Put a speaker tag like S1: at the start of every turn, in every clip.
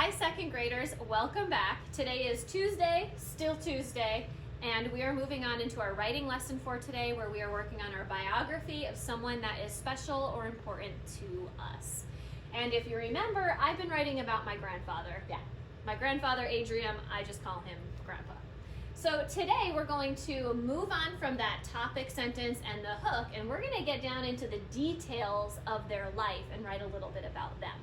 S1: Hi, second graders. Welcome back. Today is Tuesday, still Tuesday, and we are moving on into our writing lesson for today, where we are working on our biography of someone that is special or important to us. And if you remember, I've been writing about my grandfather. Yeah, my grandfather, Adrian, I just call him Grandpa. So today we're going to move on from that topic sentence and the hook, and we're going to get down into the details of their life and write a little bit about them.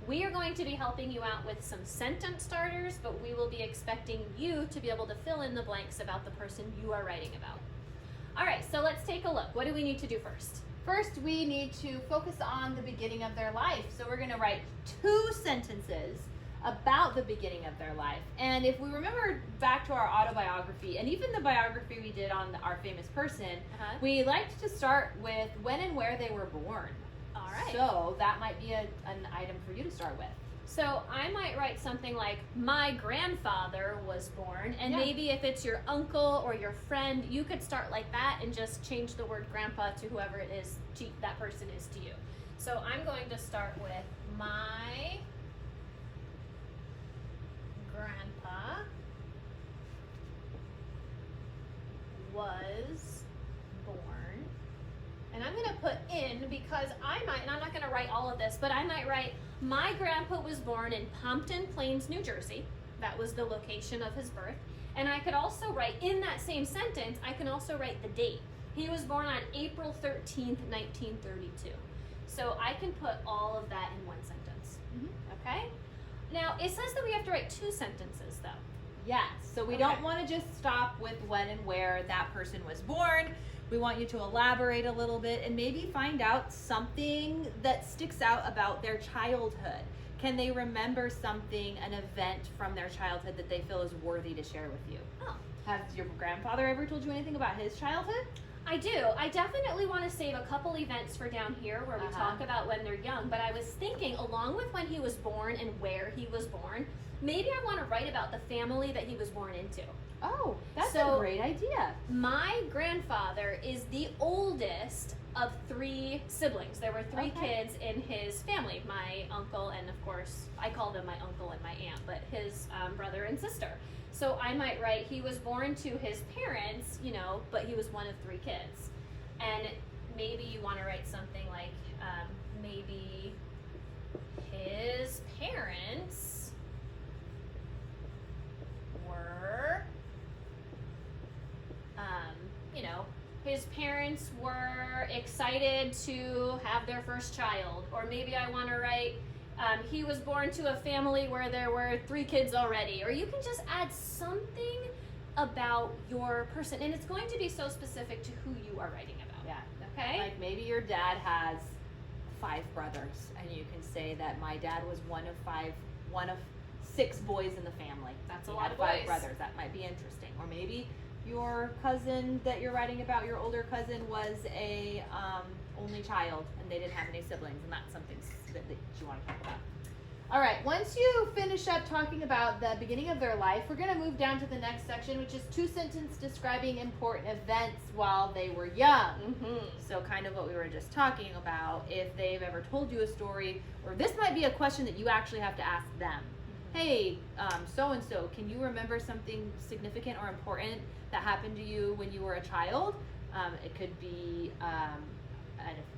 S1: We are going to be helping you out with some sentence starters, but we will be expecting you to be able to fill in the blanks about the person you are writing about. All right, so let's take a look. What do we need to do first?
S2: First, we need to focus on the beginning of their life. So we're going to write 2 sentences about the beginning of their life. And if we remember back to our autobiography, and even the biography we did on our famous person, we liked to start with when and where they were born.
S1: All right.
S2: So that might be an item for you to start with.
S1: So I might write something like, my grandfather was born, and maybe if it's your uncle or your friend, you could start like that and just change the word grandpa to whoever it is that person is to you. So I'm going to start with, my grandpa was born. And I'm going to put in, because I might, and I'm not going to write all of this, but I might write, my grandpa was born in Pompton Plains, New Jersey. That was the location of his birth. And I could also write, in that same sentence, I can also write the date. He was born on April 13th, 1932. So I can put all of that in one sentence. Okay? Now, it says that we have to write 2 sentences, though.
S2: Yes, so we don't want to just stop with when and where that person was born. We want you to elaborate a little bit and maybe find out something that sticks out about their childhood. Can they remember something, an event from their childhood that they feel is worthy to share with you?
S1: Oh.
S2: Has your grandfather ever told you anything about his childhood?
S1: I do. I definitely want to save a couple events for down here where we talk about when they're young, but I was thinking, along with when he was born and where he was born, maybe I want to write about the family that he was born into.
S2: Oh, that's a great idea.
S1: My grandfather is the oldest of 3 siblings. There were 3 kids in his family. My uncle, and of course, I call them my uncle and my aunt, but his brother and sister. So I might write, he was born to his parents, but he was one of 3 kids. And maybe you want to write something like, maybe his parents were, his parents were excited to have their first child. Or maybe I want to write, he was born to a family where there were 3 kids already. Or you can just add something about your person. And it's going to be so specific to who you are writing about.
S2: Yeah.
S1: Okay?
S2: Like maybe your dad has 5 brothers, and you can say that my dad was one of 6 boys in the family.
S1: That's
S2: He
S1: a lot
S2: had
S1: of
S2: 5
S1: boys.
S2: brothers. That might be interesting. Or maybe your cousin that you're writing about, your older cousin, was a only child and they didn't have any siblings, and that's something that you want to talk about. All right, once you finish up talking about the beginning of their life, we're going to move down to the next section, which is 2 sentences describing important events while they were young. So kind of what we were just talking about, if they've ever told you a story, or this might be a question that you actually have to ask them. Hey, so-and-so, can you remember something significant or important that happened to you when you were a child? It could be a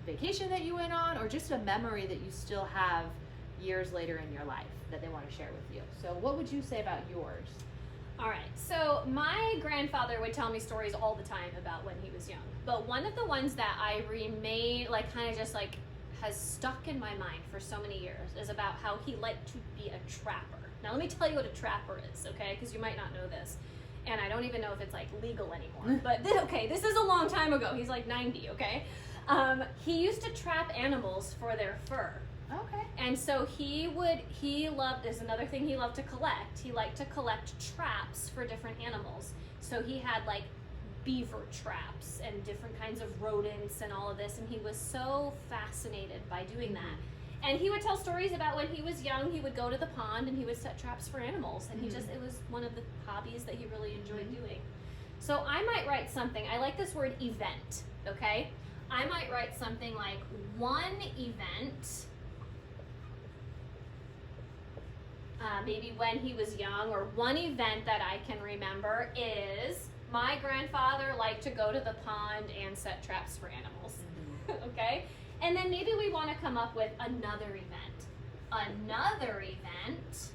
S2: vacation that you went on, or just a memory that you still have years later in your life that they want to share with you. So what would you say about yours?
S1: All right, so my grandfather would tell me stories all the time about when he was young. But one of the ones that I remain, has stuck in my mind for so many years is about how he liked to be a trapper. Now let me tell you what a trapper is, okay? Because you might not know this. And I don't even know if it's legal anymore. But this is a long time ago. He's 90, okay? He used to trap animals for their fur.
S2: Okay.
S1: And so there's another thing he loved to collect. He liked to collect traps for different animals. So he had beaver traps and different kinds of rodents and all of this. And he was so fascinated by doing that. And he would tell stories about when he was young, he would go to the pond and he would set traps for animals. And it was one of the hobbies that he really enjoyed doing. So I might write something, I like this word event, okay? I might write something like, one event maybe when he was young, or one event that I can remember is my grandfather liked to go to the pond and set traps for animals. Okay? And then maybe we want to come up with another event. Another event.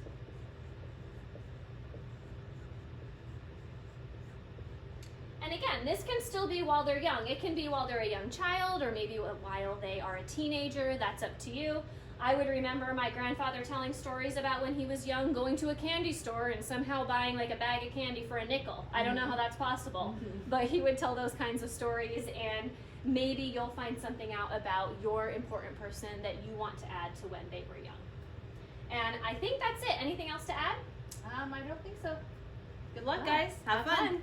S1: And again, this can still be while they're young. It can be while they're a young child, or maybe while they are a teenager. That's up to you. I would remember my grandfather telling stories about when he was young, going to a candy store and somehow buying like a bag of candy for a nickel. I don't know how that's possible, but he would tell those kinds of stories, and maybe you'll find something out about your important person that you want to add to when they were young. And I think that's it. Anything else to add?
S2: I don't think so. Good luck, guys. Have fun.